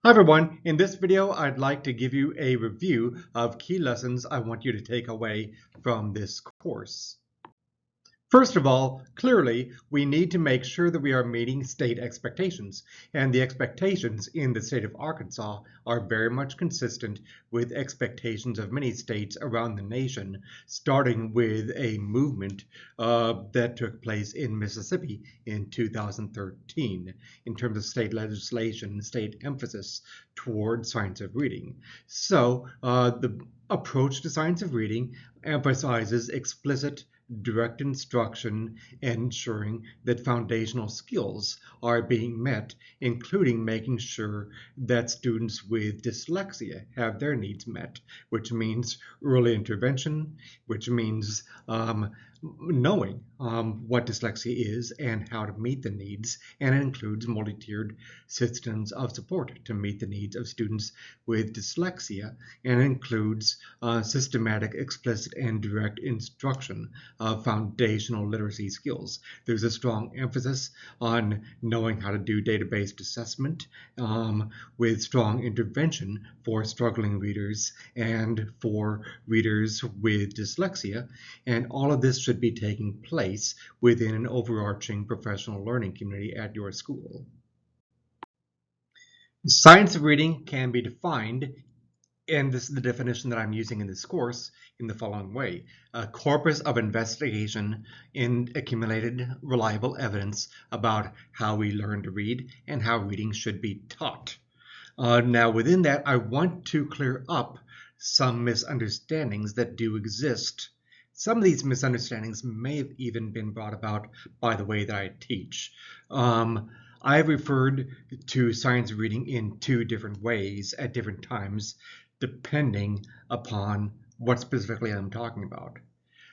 Hi everyone, in this video I'd like to give you a review of key lessons I want you to take away from this course. First of all, clearly, we need to make sure that we are meeting state expectations, and the expectations in the state of Arkansas are very much consistent with expectations of many states around the nation, starting with a movement that took place in Mississippi in 2013 in terms of state legislation, state emphasis toward science of reading. So the approach to science of reading emphasizes explicit direct instruction, and ensuring that foundational skills are being met, including making sure that students with dyslexia have their needs met, which means early intervention, which means knowing what dyslexia is and how to meet the needs, and it includes multi-tiered systems of support to meet the needs of students with dyslexia, and it includes systematic, explicit, and direct instruction of foundational literacy skills. There's a strong emphasis on knowing how to do data-based assessment with strong intervention for struggling readers and for readers with dyslexia, and all of this should be taking place within an overarching professional learning community at your school. Science of reading can be defined, and this is the definition that I'm using in this course, in the following way: a corpus of investigation in accumulated reliable evidence about how we learn to read and how reading should be taught. Now within that, I want to clear up some misunderstandings that do exist. Some of these misunderstandings may have even been brought about by the way that I teach. I have referred to science of reading in two different ways at different times, depending upon what specifically I'm talking about.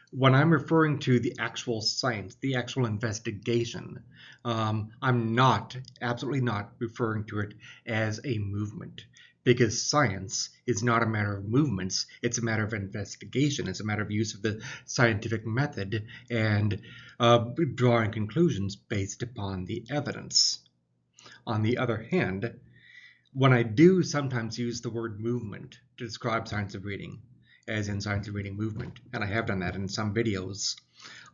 When I'm referring to the actual science, the actual investigation, I'm absolutely not referring to it as a movement, because science is not a matter of movements, it's a matter of investigation, it's a matter of use of the scientific method and drawing conclusions based upon the evidence. On the other hand, when I do sometimes use the word movement to describe science of reading, as in science of reading movement, and I have done that in some videos,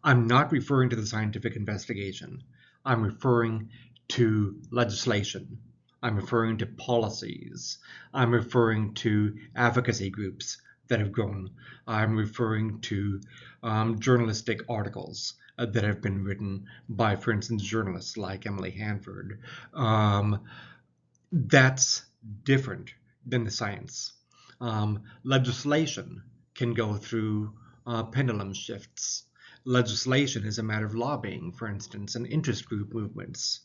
I'm not referring to the scientific investigation. I'm referring to legislation. I'm referring to policies. I'm referring to advocacy groups that have grown. I'm referring to journalistic articles that have been written by, for instance, journalists like Emily Hanford. That's different than the science. Legislation can go through pendulum shifts. Legislation is a matter of lobbying, for instance, and interest group movements.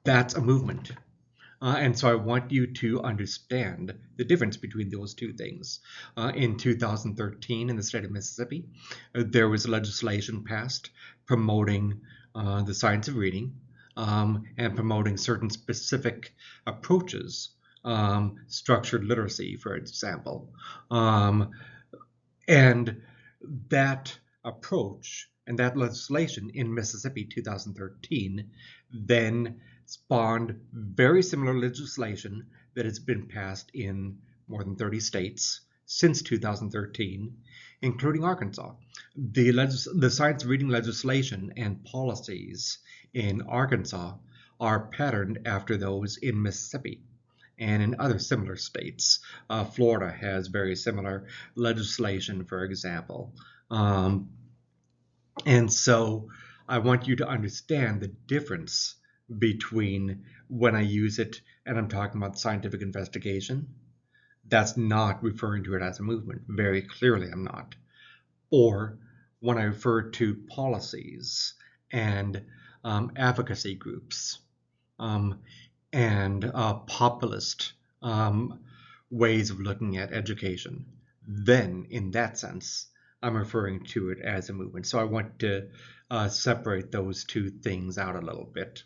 That's a movement. And so I want you to understand the difference between those two things. In 2013, in the state of Mississippi, there was legislation passed promoting the science of reading and promoting certain specific approaches, structured literacy, for example. And that approach and that legislation in Mississippi 2013 then spawned very similar legislation that has been passed in more than 30 states since 2013, including Arkansas. The science reading legislation and policies in Arkansas are patterned after those in Mississippi and in other similar states. Florida has very similar legislation, for example. And so I want you to understand the difference between when I use it and I'm talking about scientific investigation. That's not referring to it as a movement. Very clearly, I'm not. Or when I refer to policies and advocacy groups and populist ways of looking at education, then in that sense, I'm referring to it as a movement. So I want to separate those two things out a little bit.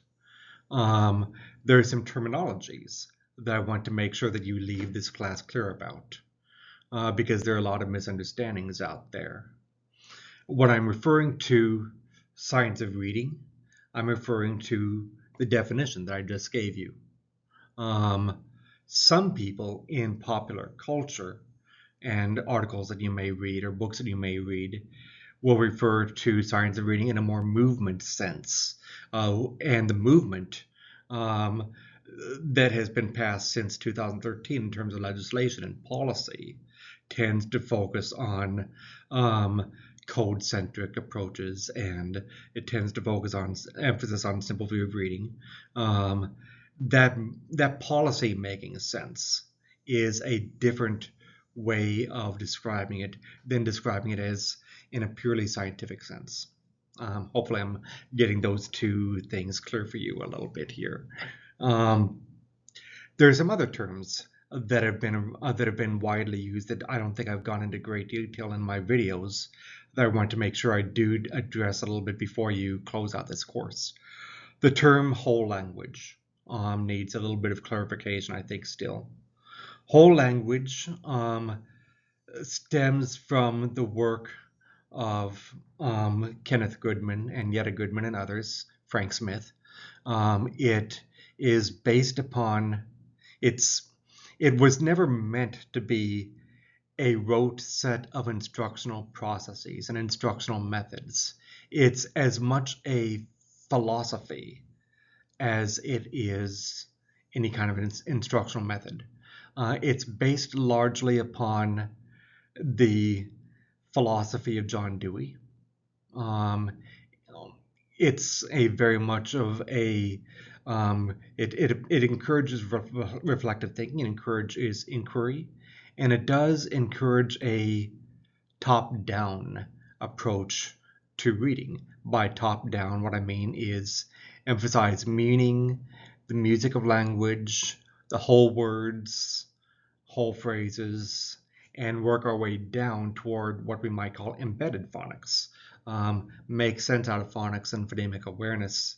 There are some terminologies that I want to make sure that you leave this class clear about, because there are a lot of misunderstandings out there. When I'm referring to science of reading, I'm referring to the definition that I just gave you. Some people in popular culture and articles that you may read or books that you may read will refer to science of reading in a more movement sense. And the movement um, that has been passed since 2013 in terms of legislation and policy tends to focus on code-centric approaches, and it tends to focus on emphasis on simple view of reading. Um, that policy making sense is a different way of describing it than describing it as in a purely scientific sense. Hopefully, I'm getting those two things clear for you a little bit here. Um, there are some other terms that have been widely used that I don't think I've gone into great detail in my videos that I want to make sure I do address a little bit before you close out this course. The term whole language needs a little bit of clarification, I think, still. Whole language stems from the work of Kenneth Goodman and Yetta Goodman and others, Frank Smith. It is based upon it was never meant to be a rote set of instructional processes and instructional methods. It's as much a philosophy as it is any kind of instructional method. It's based largely upon the philosophy of John Dewey. Um, it's a very much of a it encourages reflective thinking, it encourages inquiry, and it does encourage a top-down approach to reading. By top-down, what I mean is emphasize meaning, the music of language, the whole words, whole phrases, and work our way down toward what we might call embedded phonics. Make sense out of phonics and phonemic awareness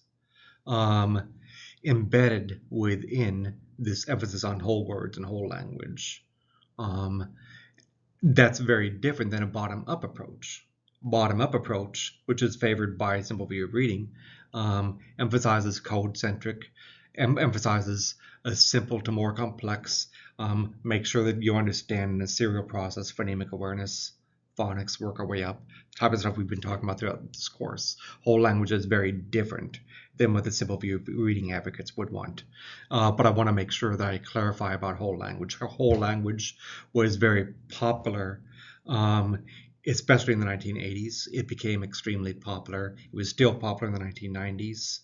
embedded within this emphasis on whole words and whole language. That's very different than a bottom-up approach. Bottom-up approach, which is favored by simple view of reading, emphasizes code-centric, emphasizes a simple to more complex, make sure that you understand in a serial process, phonemic awareness, phonics, work our way up, type of stuff we've been talking about throughout this course. Whole language is very different than what the simple view of reading advocates would want. But I want to make sure that I clarify about whole language. Whole language was very popular, especially in the 1980s. It became extremely popular. It was still popular in the 1990s.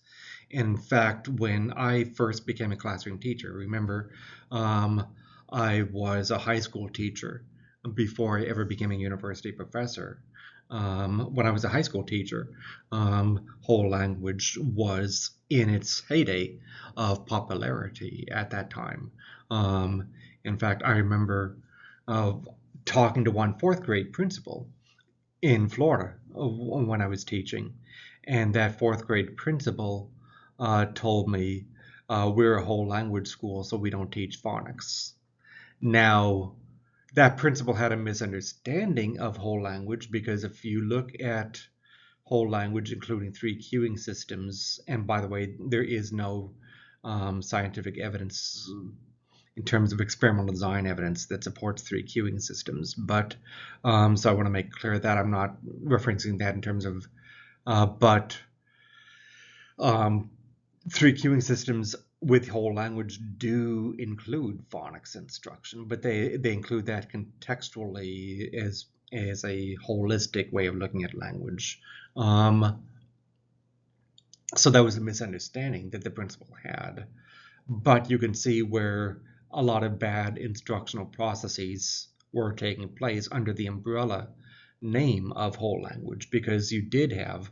In fact, when I first became a classroom teacher, remember, I was a high school teacher before I ever became a university professor. When I was a high school teacher, whole language was in its heyday of popularity at that time. In fact, I remember talking to one fourth grade principal in Florida when I was teaching, and that fourth grade principal told me, we're a whole language school, so we don't teach phonics. Now, that principal had a misunderstanding of whole language, because if you look at whole language, including three cueing systems, and by the way, there is no scientific evidence in terms of experimental design evidence that supports three cueing systems. But so I want to make clear that I'm not referencing that in terms of, but three cueing systems with whole language do include phonics instruction, but they include that contextually as a holistic way of looking at language. So that was a misunderstanding that the principal had. But you can see where a lot of bad instructional processes were taking place under the umbrella name of whole language, because you did have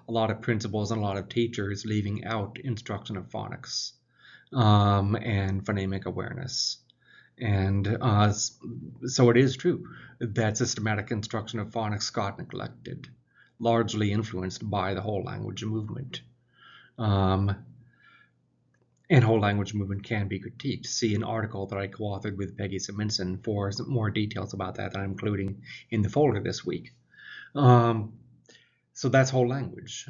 a lot of principals and a lot of teachers leaving out instruction of phonics and phonemic awareness. And so it is true that systematic instruction of phonics got neglected, largely influenced by the whole language movement. And whole language movement can be critiqued. See an article that I co-authored with Peggy Simonson for some more details about that I'm including in the folder this week. So that's whole language.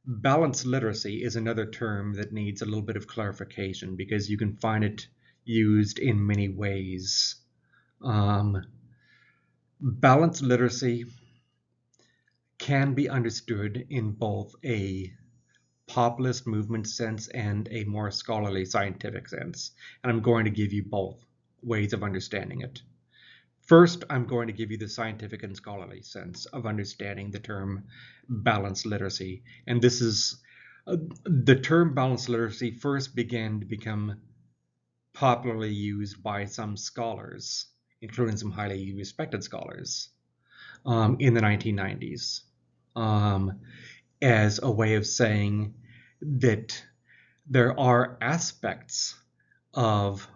Balanced literacy is another term that needs a little bit of clarification, because you can find it used in many ways. Balanced literacy can be understood in both a populist movement sense and a more scholarly scientific sense. And I'm going to give you both ways of understanding it. First, I'm going to give you the scientific and scholarly sense of understanding the term balanced literacy. And this is the term balanced literacy first began to become popularly used by some scholars, including some highly respected scholars, in the 1990s, as a way of saying that there are aspects of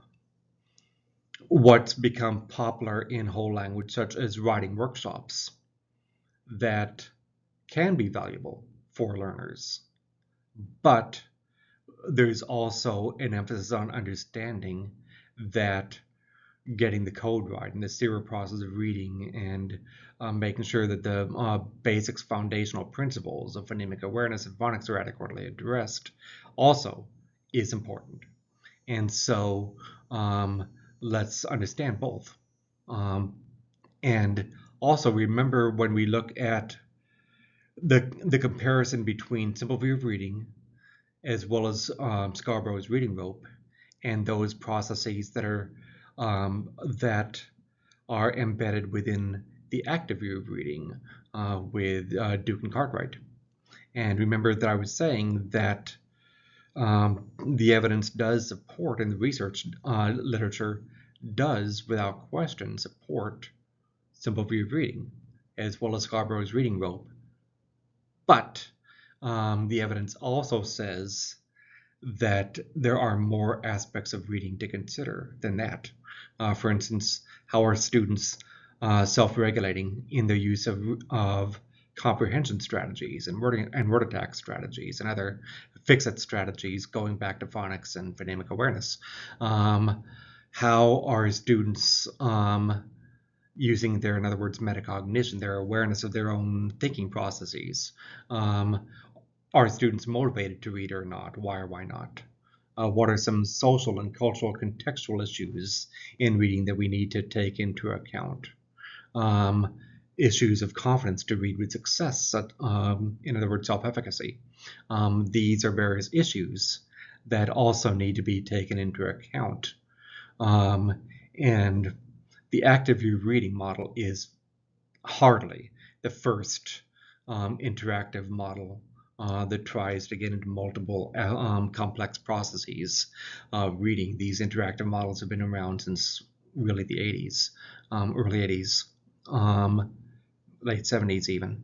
what's become popular in whole language, such as writing workshops, that can be valuable for learners. But there's also an emphasis on understanding that getting the code right and the serial process of reading and making sure that the basics foundational principles of phonemic awareness and phonics are adequately addressed also is important. And so let's understand both. And also remember, when we look at the comparison between Simple View of Reading as well as Scarborough's Reading Rope and those processes that are embedded within the active view of reading with Duke and Cartwright. And remember that I was saying that the evidence does support, and the research literature does, without question, support Simple View of Reading, as well as Scarborough's Reading Rope. But the evidence also says that there are more aspects of reading to consider than that. For instance, how are students self-regulating in their use of comprehension strategies and word attack strategies and other fix-it strategies, going back to phonics and phonemic awareness? How are students using their, in other words, metacognition, their awareness of their own thinking processes? Are students motivated to read or not? Why or why not? What are some social and cultural contextual issues in reading that we need to take into account? Issues of confidence to read with success, in other words, self-efficacy. These are various issues that also need to be taken into account. And the active view reading model is hardly the first interactive model that tries to get into multiple complex processes of reading. These interactive models have been around since really the 80s, early 80s, late 70s even.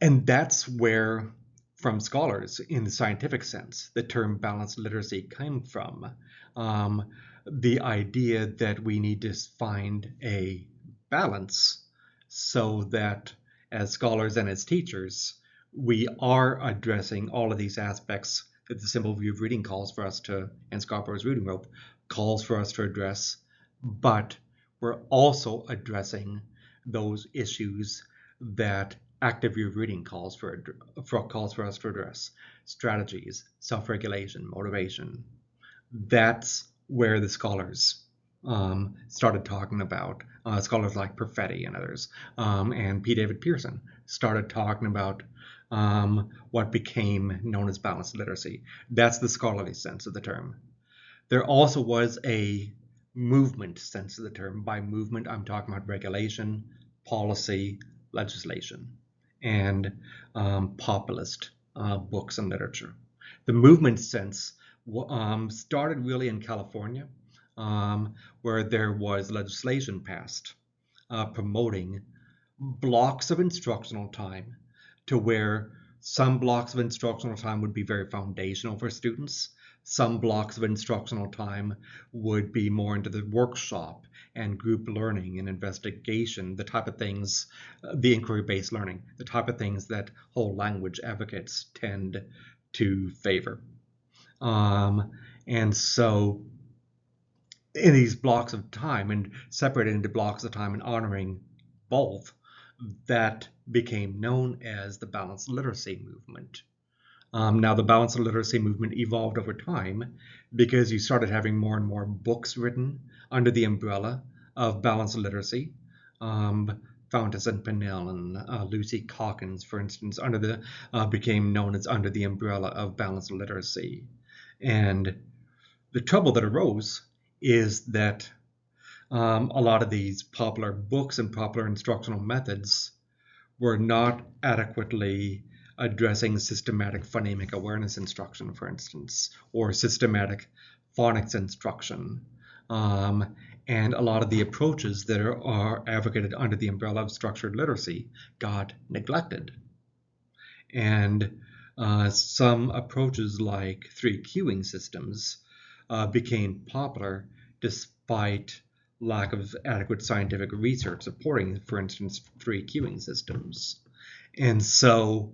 And that's where, from scholars in the scientific sense, the term balanced literacy came from. The idea that we need to find a balance so that as scholars and as teachers, we are addressing all of these aspects that the Simple View of Reading calls for us to, and Scarborough's Reading Rope calls for us to address, but we're also addressing those issues that active view of reading calls for us to address: strategies, self-regulation, motivation. That's where the scholars started talking about, scholars like Perfetti and others, and P. David Pearson started talking about what became known as balanced literacy. That's the scholarly sense of the term. There also was a movement sense of the term. By movement, I'm talking about regulation, policy, legislation, and populist books and literature. The movement sense started really in California, where there was legislation passed promoting blocks of instructional time, to where some blocks of instructional time would be very foundational for students. Some blocks of instructional time would be more into the workshop and group learning and investigation, the type of things, the inquiry-based learning, the type of things that whole language advocates tend to favor. And so in these blocks of time, and separated into blocks of time and honoring both, that became known as the balanced literacy movement. Now, the balanced literacy movement evolved over time because you started having more and more books written under the umbrella of balanced literacy. Fountas and Pinnell and Lucy Calkins, for instance, became known as under the umbrella of balanced literacy. And the trouble that arose is that a lot of these popular books and popular instructional methods were not adequately addressing systematic phonemic awareness instruction, for instance, or systematic phonics instruction. And a lot of the approaches that are advocated under the umbrella of structured literacy got neglected. And some approaches like 3 queuing systems became popular despite lack of adequate scientific research supporting, for instance, 3 queuing systems. And so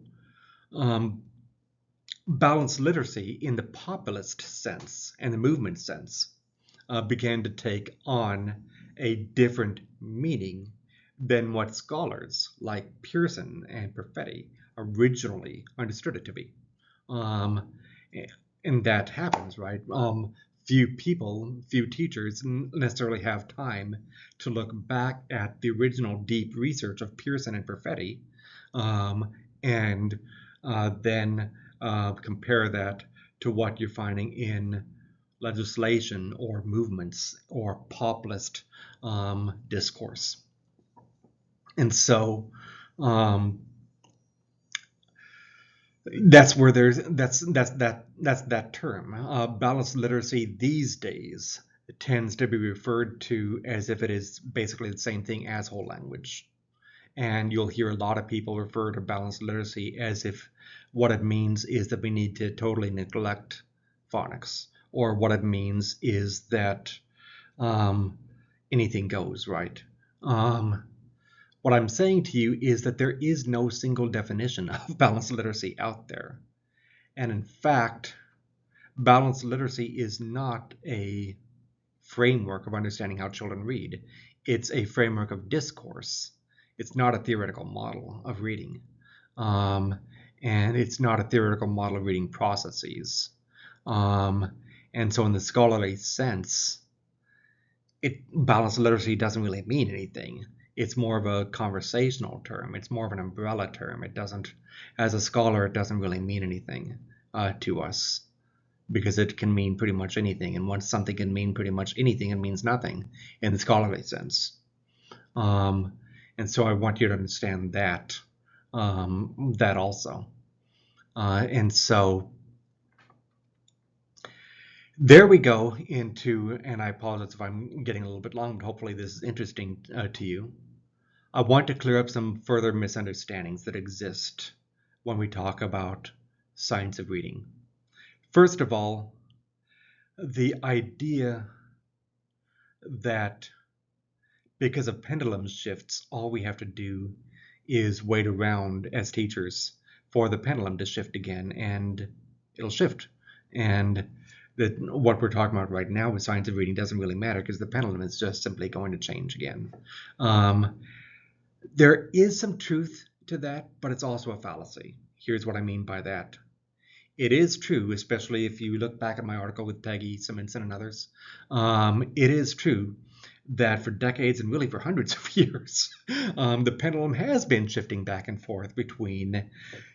balanced literacy in the populist sense and the movement sense began to take on a different meaning than what scholars like Pearson and Perfetti originally understood it to be. And that happens, right? Few teachers necessarily have time to look back at the original deep research of Pearson and Perfetti and then compare that to what you're finding in legislation or movements or populist discourse. And so that's where that's that term. Balanced literacy these days tends to be referred to as if it is basically the same thing as whole language. And you'll hear a lot of people refer to balanced literacy as if what it means is that we need to totally neglect phonics, or what it means is that anything goes, right? What I'm saying to you is that there is no single definition of balanced literacy out there. And in fact, balanced literacy is not a framework of understanding how children read. It's a framework of discourse. It's not a theoretical model of reading. And it's not a theoretical model of reading processes. And so in the scholarly sense, balanced literacy doesn't really mean anything. It's more of a conversational term. It's more of an umbrella term. It doesn't, as a scholar, it doesn't really mean anything to us, because it can mean pretty much anything. And once something can mean pretty much anything, it means nothing in the scholarly sense. And so I want you to understand that, that also. And so there we go into, and I apologize if I'm getting a little bit long, but hopefully this is interesting to you. I want to clear up some further misunderstandings that exist when we talk about science of reading. First of all, the idea that because of pendulum shifts, all we have to do is wait around as teachers for the pendulum to shift again, and it'll shift. And that what we're talking about right now with science of reading doesn't really matter, because the pendulum is just simply going to change again. There is some truth to that, but it's also a fallacy. Here's what I mean by that. It is true, especially if you look back at my article with Peggy Simonson and others, it is true that for decades and really for hundreds of years, the pendulum has been shifting back and forth between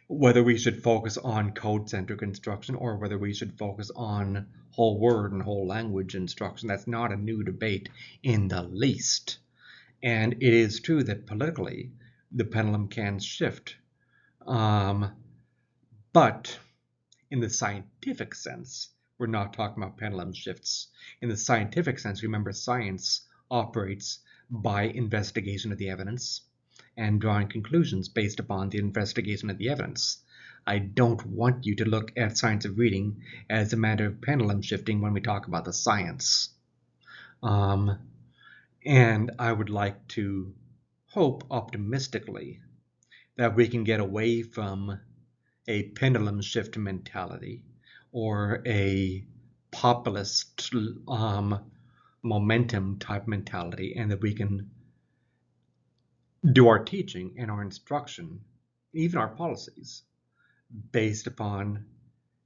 whether we should focus on code-centric instruction or whether we should focus on whole word and whole language instruction. That's not a new debate in the least. And it is true that politically, the pendulum can shift. But in the scientific sense, we're not talking about pendulum shifts. In the scientific sense, remember, science operates by investigation of the evidence and drawing conclusions based upon the investigation of the evidence. I don't want you to look at science of reading as a matter of pendulum shifting when we talk about the science. And I would like to hope optimistically that we can get away from a pendulum shift mentality or a populist momentum type mentality, and that we can do our teaching and our instruction, even our policies, based upon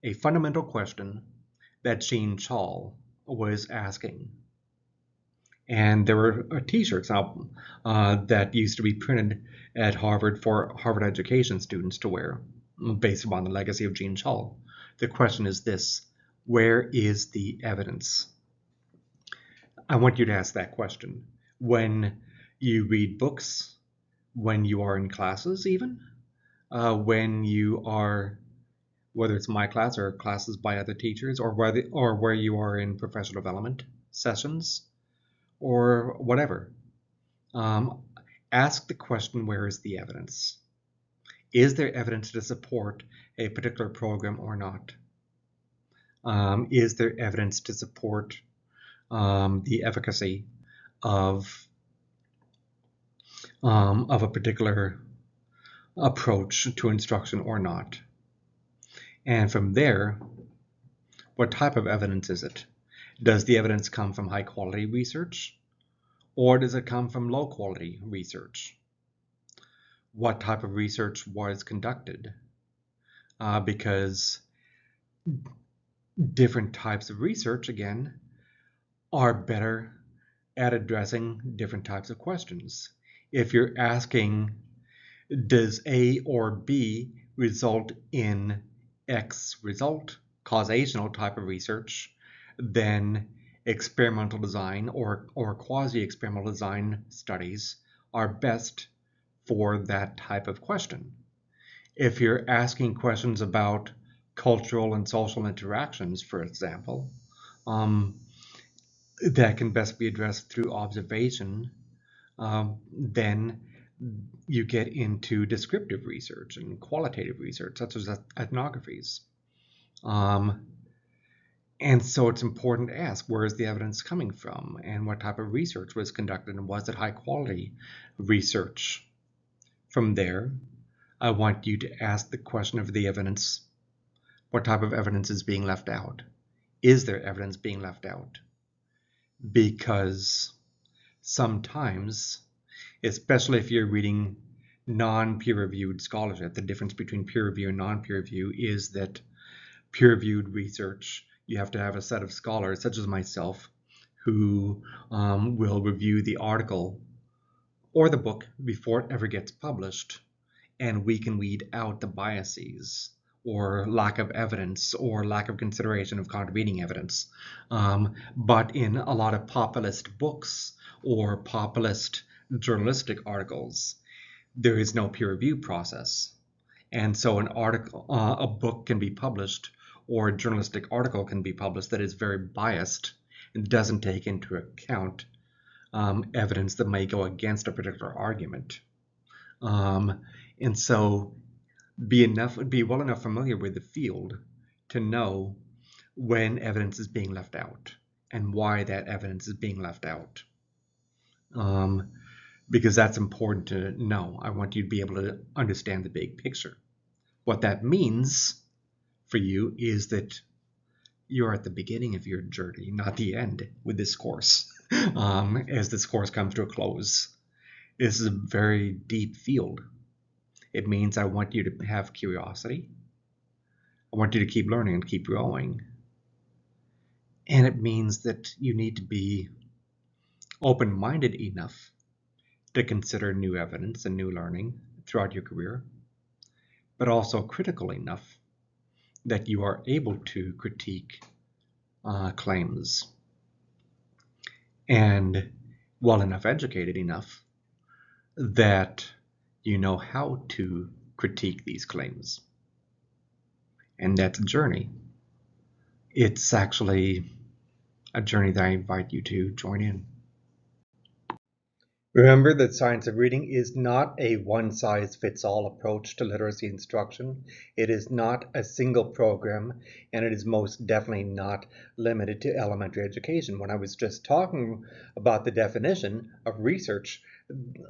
a fundamental question that Jean Chall was asking. And there were t-shirts out that used to be printed at Harvard for Harvard education students to wear based upon the legacy of Jean Chall. The question is this: where is the evidence? I want you to ask that question when you read books, when you are in classes even, when you are, whether it's my class or classes by other teachers, or where you are in professional development sessions, or whatever. Ask the question, where is the evidence? Is there evidence to support a particular program or not? Is there evidence to support the efficacy of a particular approach to instruction or not? And from there, what type of evidence is it? Does the evidence come from high quality research, or does it come from low quality research? What type of research was conducted? Because different types of research, again, are better at addressing different types of questions. If you're asking, does A or B result in X result, causational type of research, then experimental design or quasi-experimental design studies are best for that type of question. If you're asking questions about cultural and social interactions, for example, that can best be addressed through observation, then you get into descriptive research and qualitative research, such as ethnographies. And so it's important to ask, where is the evidence coming from, and what type of research was conducted, and was it high quality research? From there, I want you to ask the question of the evidence. What type of evidence is being left out? Is there evidence being left out? Because sometimes, especially if you're reading non-peer-reviewed scholarship, the difference between peer review and non-peer review is that peer-reviewed research, you have to have a set of scholars, such as myself, who will review the article or the book before it ever gets published, and we can weed out the biases or lack of evidence or lack of consideration of contravening evidence. But in a lot of populist books or populist journalistic articles, there is no peer review process. And so an article, a book can be published, or a journalistic article can be published that is very biased and doesn't take into account evidence that may go against a particular argument. And so be well enough familiar with the field to know when evidence is being left out and why that evidence is being left out. Because that's important to know. I want you to be able to understand the big picture. What that means for you is that you're at the beginning of your journey, not the end, with this course. As this course comes to a close, this is a very deep field. It means I want you to have curiosity. I want you to keep learning and keep growing. And it means that you need to be open-minded enough to consider new evidence and new learning throughout your career, but also critical enough that you are able to critique claims, and well enough educated enough that you know how to critique these claims. And that's a journey. It's actually a journey that I invite you to join in. Remember that Science of Reading is not a one-size-fits-all approach to literacy instruction. It is not a single program, and it is most definitely not limited to elementary education. When I was just talking about the definition of research,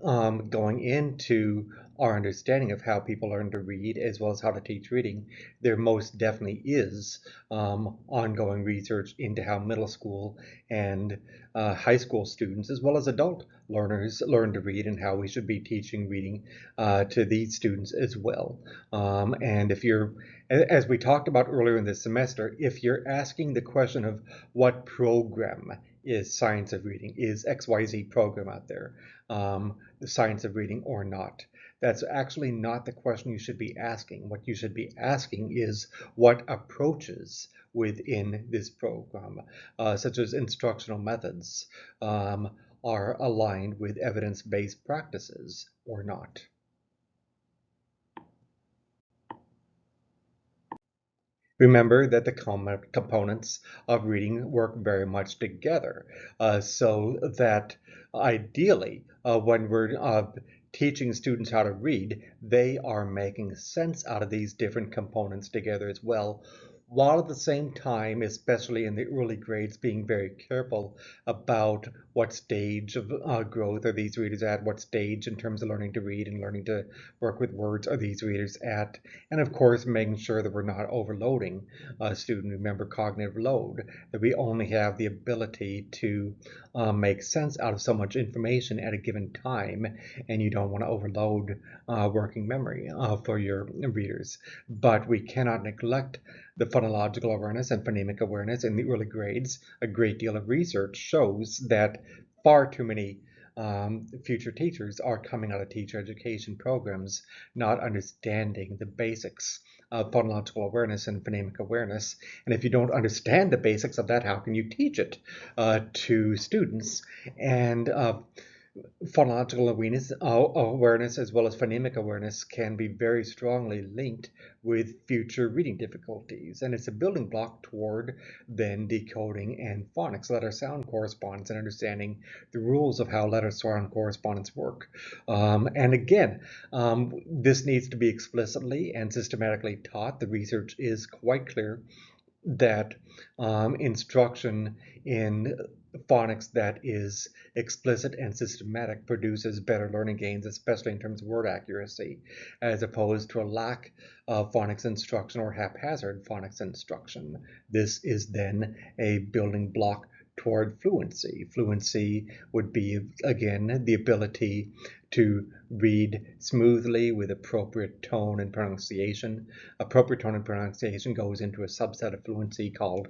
going into our understanding of how people learn to read as well as how to teach reading, there most definitely is ongoing research into how middle school and high school students, as well as adult learners, learn to read and how we should be teaching reading to these students as well. And if you're, as we talked about earlier in this semester, if you're asking the question of what program is Science of Reading, is XYZ program out there, the science of reading or not? That's actually not the question you should be asking. What you should be asking is what approaches within this program, such as instructional methods, are aligned with evidence-based practices or not. Remember that the components of reading work very much together, so that ideally, when we're teaching students how to read, they are making sense out of these different components together as well, while at the same time, especially in the early grades, being very careful about what stage of growth are these readers at, what stage in terms of learning to read and learning to work with words are these readers at, and of course making sure that we're not overloading a student. Remember cognitive load, that we only have the ability to make sense out of so much information at a given time, and you don't want to overload working memory for your readers. But we cannot neglect the phonological awareness and phonemic awareness in the early grades. A great deal of research shows that far too many future teachers are coming out of teacher education programs not understanding the basics of phonological awareness and phonemic awareness. And if you don't understand the basics of that, how can you teach it to students? And phonological awareness as well as phonemic awareness can be very strongly linked with future reading difficulties, and it's a building block toward then decoding and phonics, letter sound correspondence, and understanding the rules of how letter sound correspondence work. And again, this needs to be explicitly and systematically taught. The research is quite clear that instruction in phonics that is explicit and systematic produces better learning gains, especially in terms of word accuracy, as opposed to a lack of phonics instruction or haphazard phonics instruction. This is then a building block toward fluency. Fluency would be, again, the ability to read smoothly with appropriate tone and pronunciation. Appropriate tone and pronunciation goes into a subset of fluency called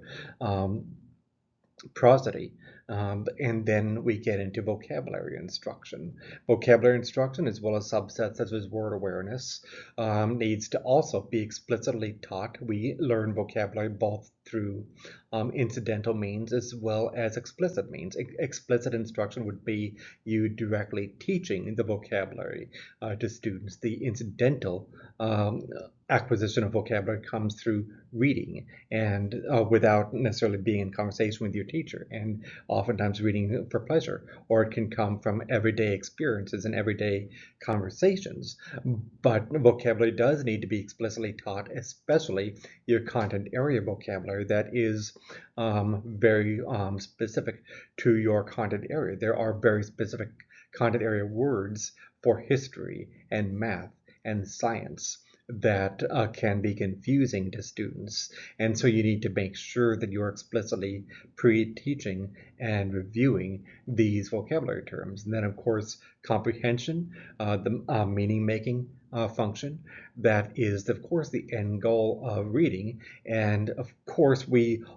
prosody. And then we get into vocabulary instruction. Vocabulary instruction, as well as subsets such as word awareness, needs to also be explicitly taught. We learn vocabulary both through incidental means as well as explicit means. Explicit instruction would be you directly teaching the vocabulary to students. The incidental acquisition of vocabulary comes through reading and without necessarily being in conversation with your teacher, and oftentimes reading for pleasure, or it can come from everyday experiences and everyday conversations. But vocabulary does need to be explicitly taught, especially your content area vocabulary that is very specific to your content area. There are very specific content area words for history and math and science that can be confusing to students. And so you need to make sure that you're explicitly pre-teaching and reviewing these vocabulary terms. And then, of course, comprehension, the meaning-making function, that is, of course, the end goal of reading. And, of course,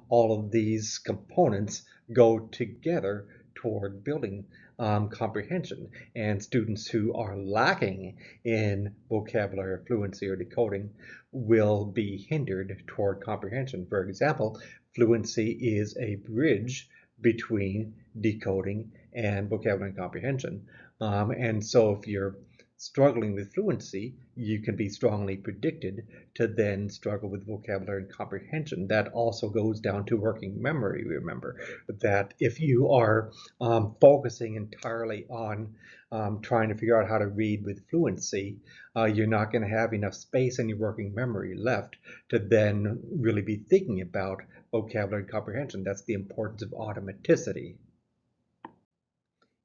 all of these components go together toward building comprehension, and students who are lacking in vocabulary fluency or decoding will be hindered toward comprehension. For example, fluency is a bridge between decoding and vocabulary and comprehension. And so if you're struggling with fluency, you can be strongly predicted to then struggle with vocabulary and comprehension. That also goes down to working memory. Remember that if you are focusing entirely on trying to figure out how to read with fluency, you're not going to have enough space in your working memory left to then really be thinking about vocabulary and comprehension. That's the importance of automaticity.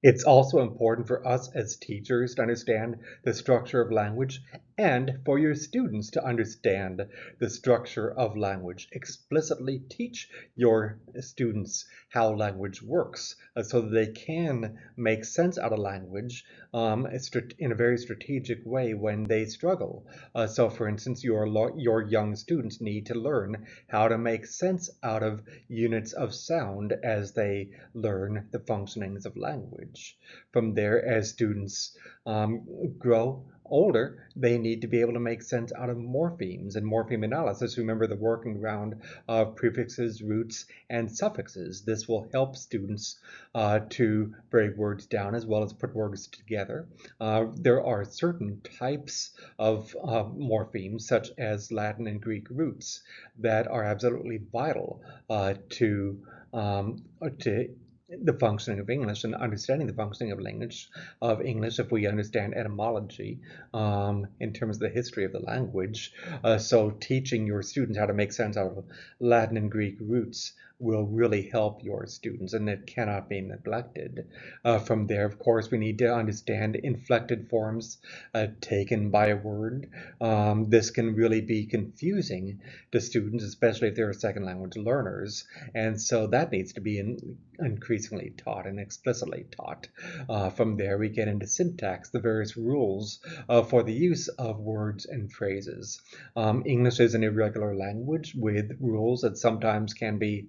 It's also important for us as teachers to understand the structure of language and for your students to understand the structure of language. Explicitly teach your students how language works so that they can make sense out of language in a very strategic way when they struggle. So, for instance, your young students need to learn how to make sense out of units of sound as they learn the functionings of language. From there, as students grow older, they need to be able to make sense out of morphemes and morpheme analysis. Remember the working ground of prefixes, roots, and suffixes. This will help students to break words down as well as put words together. There are certain types of morphemes, such as Latin and Greek roots, that are absolutely vital to the functioning of English and understanding the functioning of English if we understand etymology in terms of the history of the language. So teaching your students how to make sense out of Latin and Greek roots will really help your students, and it cannot be neglected. From there, of course, we need to understand inflected forms taken by a word. This can really be confusing to students, especially if they're second language learners, and so that needs to be increasingly taught and explicitly taught. From there, we get into syntax, the various rules for the use of words and phrases. English is an irregular language with rules that sometimes can be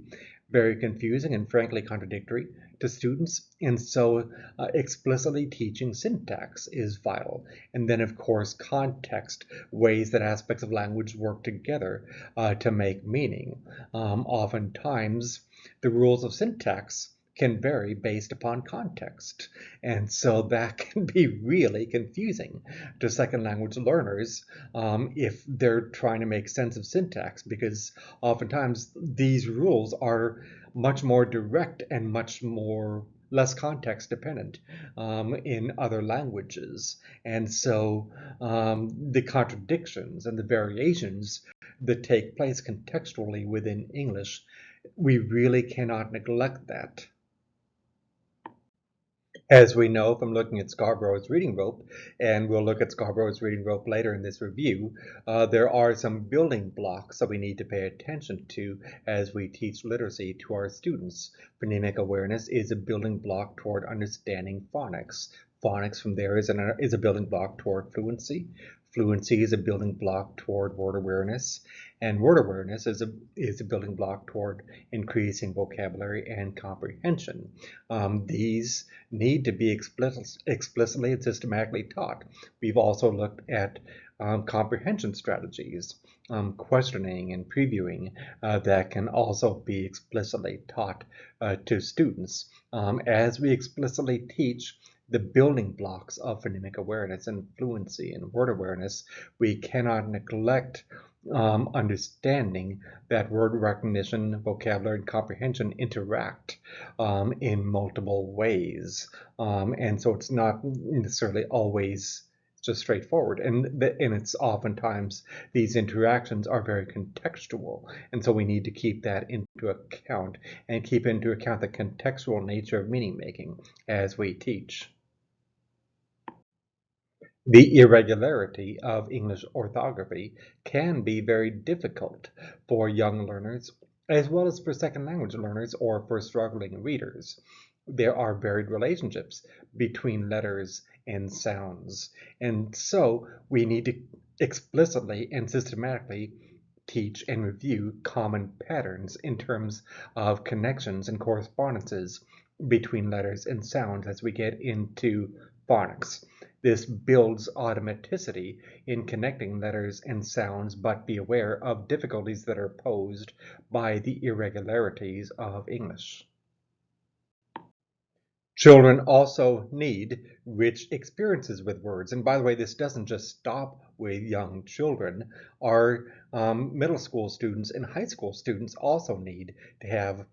very confusing and frankly contradictory to students, and so explicitly teaching syntax is vital. And then, of course, context, ways that aspects of language work together to make meaning. Oftentimes, the rules of syntax can vary based upon context. And so that can be really confusing to second language learners if they're trying to make sense of syntax, because oftentimes these rules are much more direct and much more less context dependent in other languages. And so the contradictions and the variations that take place contextually within English, we really cannot neglect that. As we know from looking at Scarborough's reading rope, and we'll look at Scarborough's reading rope later in this review, there are some building blocks that we need to pay attention to as we teach literacy to our students. Phonemic awareness is a building block toward understanding phonics. Phonics from there is a building block toward fluency. Fluency is a building block toward word awareness, and word awareness is a building block toward increasing vocabulary and comprehension. These need to be explicitly and systematically taught. We've also looked at comprehension strategies, questioning and previewing that can also be explicitly taught to students. As we explicitly teach the building blocks of phonemic awareness and fluency and word awareness, we cannot neglect understanding that word recognition, vocabulary, and comprehension interact in multiple ways. And so it's not necessarily always just straightforward. And it's oftentimes these interactions are very contextual. And so we need to keep that into account and keep into account the contextual nature of meaning making as we teach. The irregularity of English orthography can be very difficult for young learners, as well as for second language learners or for struggling readers. There are varied relationships between letters and sounds, and so we need to explicitly and systematically teach and review common patterns in terms of connections and correspondences between letters and sounds as we get into phonics. This builds automaticity in connecting letters and sounds, but be aware of difficulties that are posed by the irregularities of English. Children also need rich experiences with words. And by the way, this doesn't just stop with young children. Our middle school students and high school students also need to have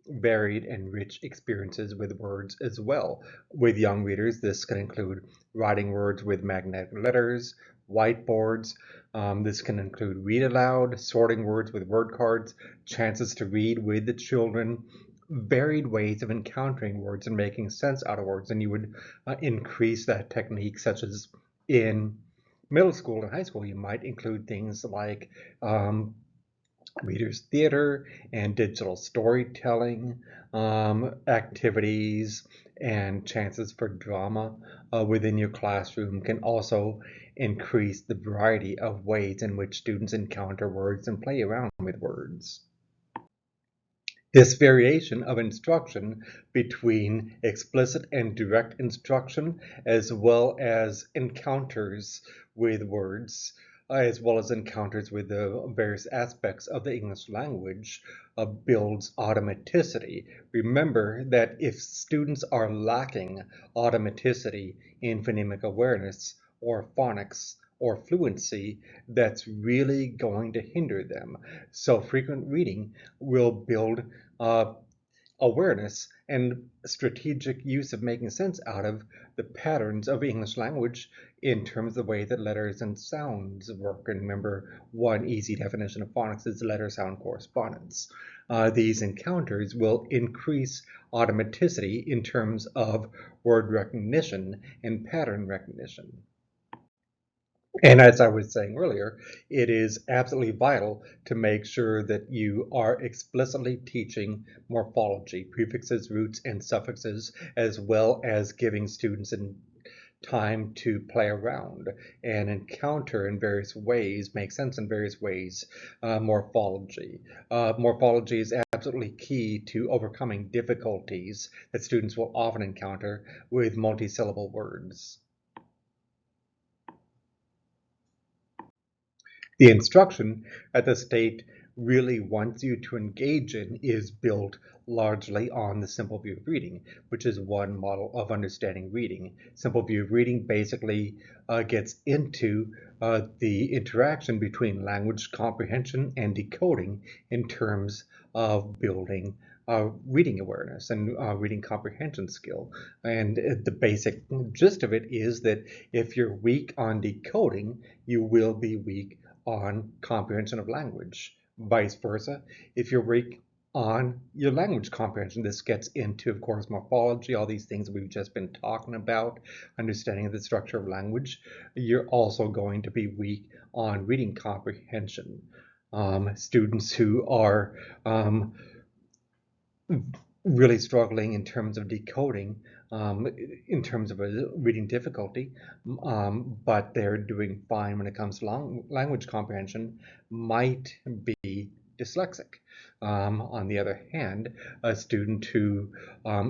varied and rich experiences with words as well. With young readers, this can include writing words with magnetic letters, whiteboards. This can include read aloud, sorting words with word cards, chances to read with the children, varied ways of encountering words and making sense out of words, and you would increase that technique, such as in middle school and high school, you might include things like readers theater and digital storytelling activities and chances for drama within your classroom can also increase the variety of ways in which students encounter words and play around with words. This variation of instruction between explicit and direct instruction, as well as encounters with words, as well as encounters with the various aspects of the English language, builds automaticity. Remember that if students are lacking automaticity in phonemic awareness or phonics or fluency, that's really going to hinder them. So frequent reading will build uh, awareness and strategic use of making sense out of the patterns of English language in terms of the way that letters and sounds work. And remember, one easy definition of phonics is letter-sound correspondence. These encounters will increase automaticity in terms of word recognition and pattern recognition. And as I was saying earlier, it is absolutely vital to make sure that you are explicitly teaching morphology, prefixes, roots, and suffixes, as well as giving students time to play around and encounter in various ways, make sense in various ways, morphology. Morphology is absolutely key to overcoming difficulties that students will often encounter with multisyllable words. The instruction that the state really wants you to engage in is built largely on the simple view of reading, which is one model of understanding reading. Simple view of reading basically gets into the interaction between language comprehension and decoding in terms of building reading awareness and reading comprehension skill. And the basic gist of it is that if you're weak on decoding, you will be weak on comprehension of language. Vice versa, if you're weak on your language comprehension, this gets into, of course, morphology, all these things we've just been talking about, understanding of the structure of language, you're also going to be weak on reading comprehension. Students who are really struggling in terms of decoding, in terms of a reading difficulty, but they're doing fine when it comes to language comprehension, might be dyslexic. On the other hand, a student who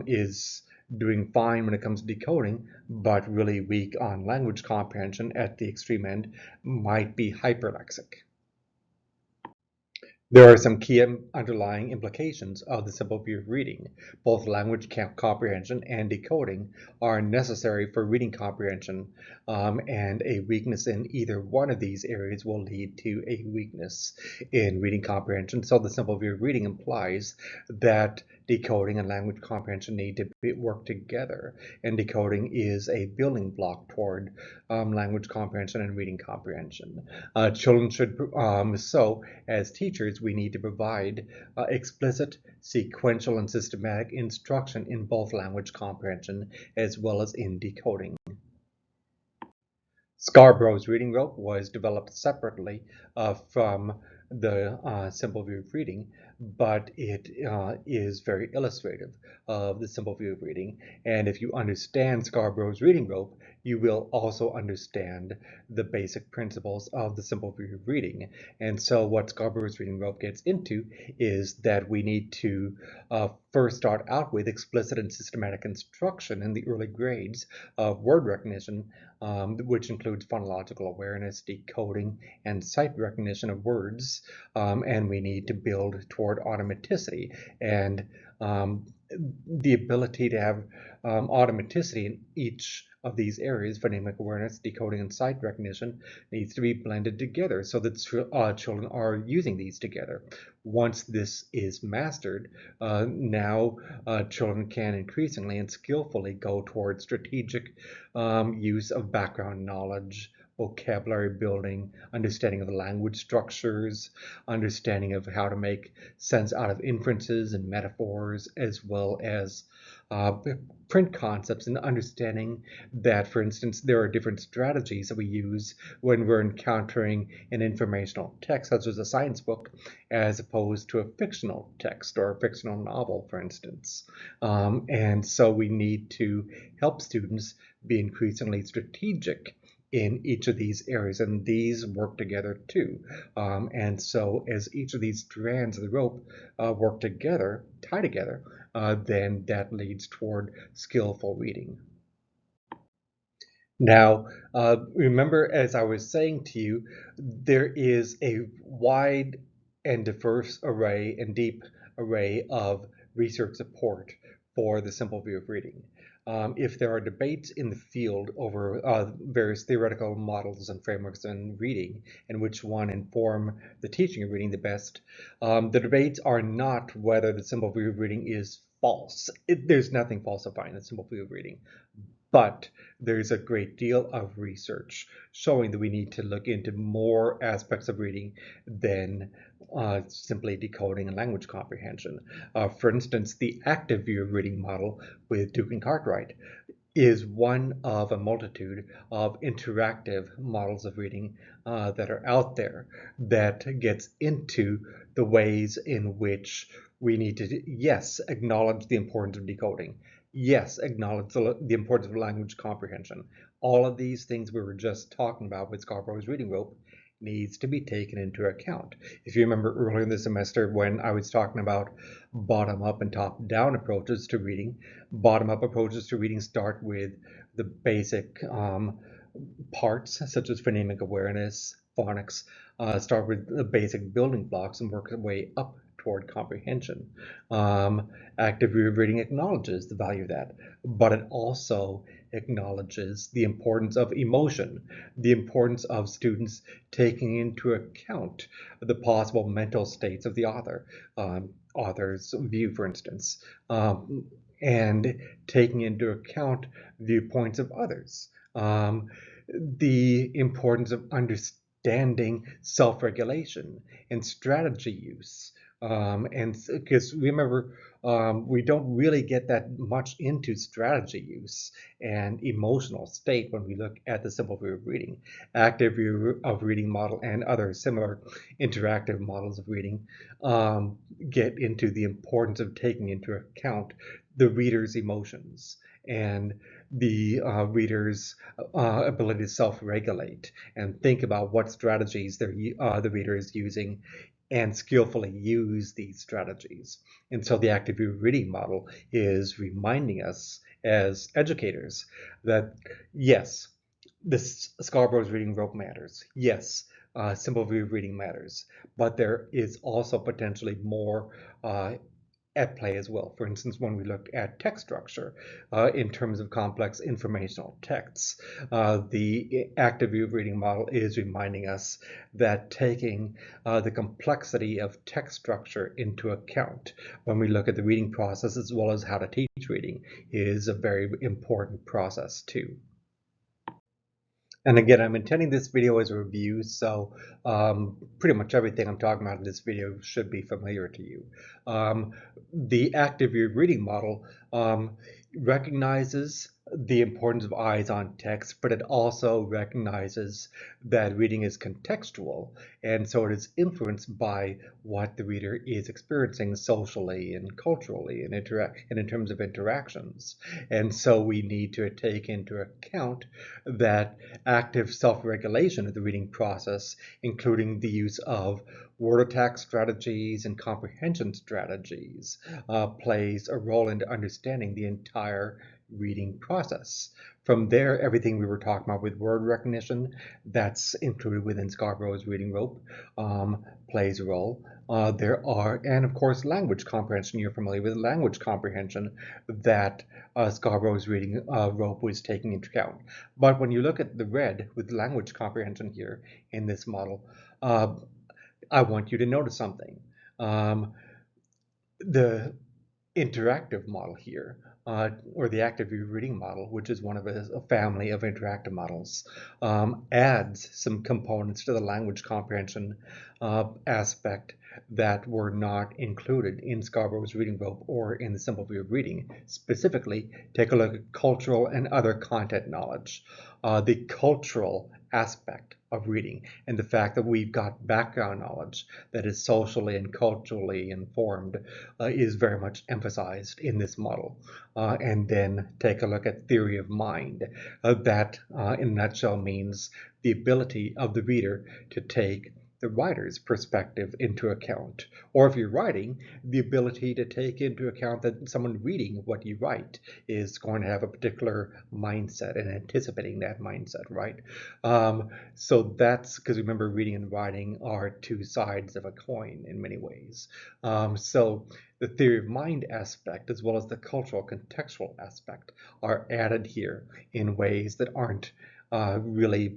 is doing fine when it comes to decoding, but really weak on language comprehension at the extreme end, might be hyperlexic. There are some key underlying implications of the simple view of reading. Both language comprehension and decoding are necessary for reading comprehension, and a weakness in either one of these areas will lead to a weakness in reading comprehension. So the simple view of reading implies that decoding and language comprehension need to work together, and decoding is a building block toward language comprehension and reading comprehension. Children should, so as teachers, we need to provide explicit, sequential, and systematic instruction in both language comprehension as well as in decoding. Scarborough's reading rope was developed separately from the simple view of reading, but it is very illustrative of the simple view of reading. And if you understand Scarborough's reading rope, you will also understand the basic principles of the simple view of reading. And so what Scarborough's reading rope gets into is that we need to first start out with explicit and systematic instruction in the early grades of word recognition, which includes phonological awareness, decoding, and sight recognition of words. And we need to build toward automaticity. And the ability to have automaticity in each of these areas, phonemic awareness, decoding, and sight recognition, needs to be blended together so that children are using these together. Once this is mastered, now children can increasingly and skillfully go towards strategic use of background knowledge vocabulary building, understanding of language structures, understanding of how to make sense out of inferences and metaphors, as well as uh, print concepts, and understanding that, for instance, there are different strategies that we use when we're encountering an informational text, such as a science book, as opposed to a fictional text or a fictional novel, for instance. And so we need to help students be increasingly strategic in each of these areas, and these work together too. And so as each of these strands of the rope work together, tie together, then that leads toward skillful reading. Now, remember, as I was saying to you, there is a wide and diverse array and deep array of research support for the simple view of reading. If there are debates in the field over various theoretical models and frameworks in reading and which one inform the teaching of reading the best, the debates are not whether the simple view of reading is false. There's nothing falsifying the simple view of reading. But there's a great deal of research showing that we need to look into more aspects of reading than simply decoding and language comprehension. For instance, the active view of reading model with Duke and Cartwright is one of a multitude of interactive models of reading that are out there that gets into the ways in which we need to, yes, acknowledge the importance of decoding. Yes, acknowledge the importance of language comprehension. All of these things we were just talking about with Scarborough's reading rope needs to be taken into account. If you remember earlier in the semester when I was talking about bottom-up and top-down approaches to reading, bottom-up approaches to reading start with the basic parts such as phonemic awareness, phonics, start with the basic building blocks and work their way up toward comprehension. Active reading acknowledges the value of that, but it also acknowledges the importance of emotion, the importance of students taking into account the possible mental states of the author's view, for instance, and taking into account viewpoints of others. The importance of understanding self-regulation and strategy use. And because remember, we don't really get that much into strategy use and emotional state when we look at the simple view of reading. Active view of reading model and other similar interactive models of reading get into the importance of taking into account the reader's emotions and the reader's ability to self-regulate and think about what strategies the reader is using and skillfully use these strategies. And so the active reading model is reminding us as educators that yes, this Scarborough's reading rope matters. Yes, simple view reading matters, but there is also potentially more at play as well. For instance, when we look at text structure in terms of complex informational texts, the active view reading model is reminding us that taking the complexity of text structure into account when we look at the reading process as well as how to teach reading is a very important process too. And again, I'm intending this video as a review, so pretty much everything I'm talking about in this video should be familiar to you. The active reading model recognizes the importance of eyes on text, but it also recognizes that reading is contextual, and so it is influenced by what the reader is experiencing socially and culturally and in terms of interactions. And so we need to take into account that active self-regulation of the reading process, including the use of word attack strategies and comprehension strategies, plays a role in understanding the entire reading process. From there, everything we were talking about with word recognition, that's included within Scarborough's reading rope, plays a role. And of course, language comprehension. You're familiar with language comprehension that Scarborough's reading rope was taking into account. But when you look at the red with language comprehension here in this model, I want you to notice something. The interactive model here, or the active reading model, which is one of a family of interactive models, adds some components to the language comprehension aspect that were not included in Scarborough's reading rope or in the simple view of reading. Specifically, take a look at cultural and other content knowledge. The cultural aspect of reading and the fact that we've got background knowledge that is socially and culturally informed is very much emphasized in this model. And then take a look at theory of mind. That, in a nutshell, means the ability of the reader to take the writer's perspective into account. Or if you're writing, the ability to take into account that someone reading what you write is going to have a particular mindset and anticipating that mindset, right? So that's because remember, reading and writing are two sides of a coin in many ways. So the theory of mind aspect as well as the cultural contextual aspect are added here in ways that aren't really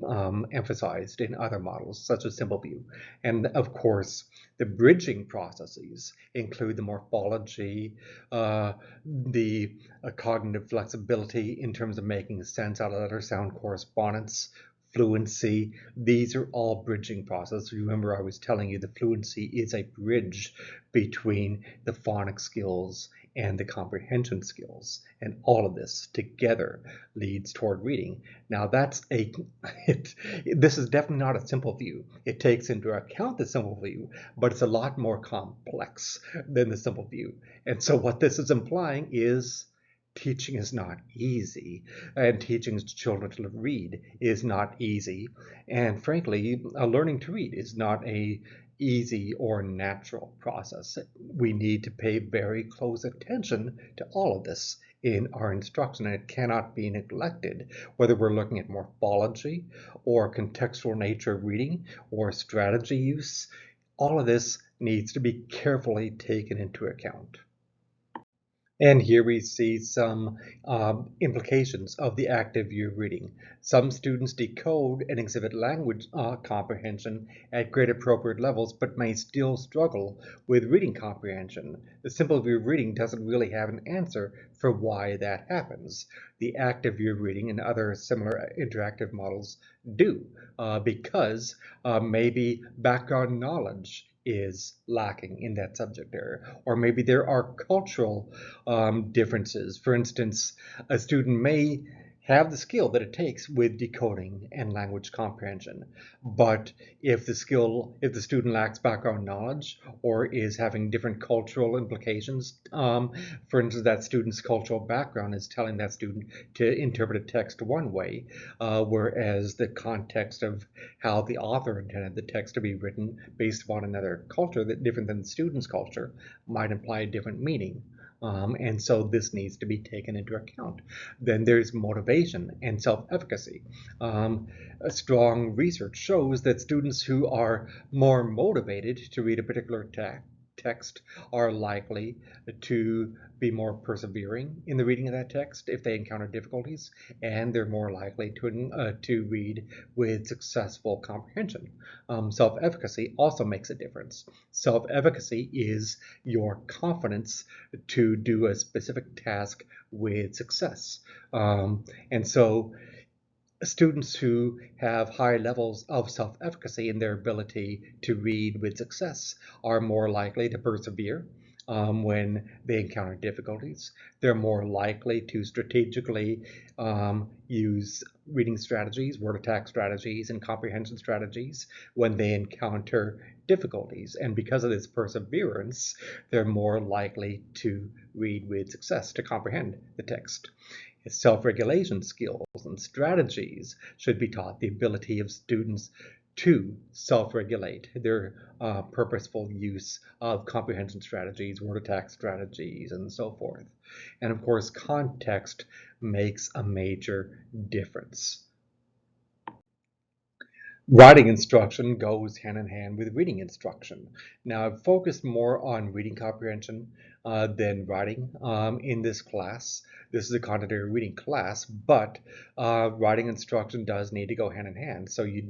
emphasized in other models, such as Simple View. And of course, the bridging processes include the morphology, the cognitive flexibility in terms of making sense out of letter-sound correspondence, fluency. These are all bridging processes. Remember, I was telling you the fluency is a bridge between the phonics skills and the comprehension skills, and all of this together leads toward reading. Now this is definitely not a simple view. It takes into account the simple view, but it's a lot more complex than the simple view. And so what this is implying is teaching is not easy, and teaching children to read is not easy, and frankly, learning to read is not a easy or natural process. We need to pay very close attention to all of this in our instruction, and it cannot be neglected, whether we're looking at morphology or contextual nature of reading or strategy use. All of this needs to be carefully taken into account. And here we see some implications of the active view of reading. Some students decode and exhibit language comprehension at grade appropriate levels, but may still struggle with reading comprehension. The simple view of reading doesn't really have an answer for why that happens. The active view of reading and other similar interactive models do, because maybe background knowledge is lacking in that subject area, or maybe there are cultural differences. For instance, a student may have the skill that it takes with decoding and language comprehension, but if the student lacks background knowledge or is having different cultural implications, for instance, that student's cultural background is telling that student to interpret a text one way, whereas the context of how the author intended the text to be written based upon another culture that different than the student's culture might imply a different meaning. And so this needs to be taken into account. Then there's motivation and self-efficacy. Strong research shows that students who are more motivated to read a particular text are likely to be more persevering in the reading of that text if they encounter difficulties, and they're more likely to read with successful comprehension. Self-efficacy also makes a difference. Self-efficacy is your confidence to do a specific task with success. And so students who have high levels of self-efficacy in their ability to read with success are more likely to persevere when they encounter difficulties. They're more likely to strategically use reading strategies, word attack strategies, and comprehension strategies when they encounter difficulties. And because of this perseverance, they're more likely to read with success, to comprehend the text. Self-regulation skills and strategies should be taught, the ability of students to self-regulate their purposeful use of comprehension strategies, word attack strategies, and so forth. And of course, context makes a major difference. Writing instruction goes hand in hand with reading instruction. Now, I've focused more on reading comprehension, than writing in this class. This is a quantitative reading class, but writing instruction does need to go hand in hand. So you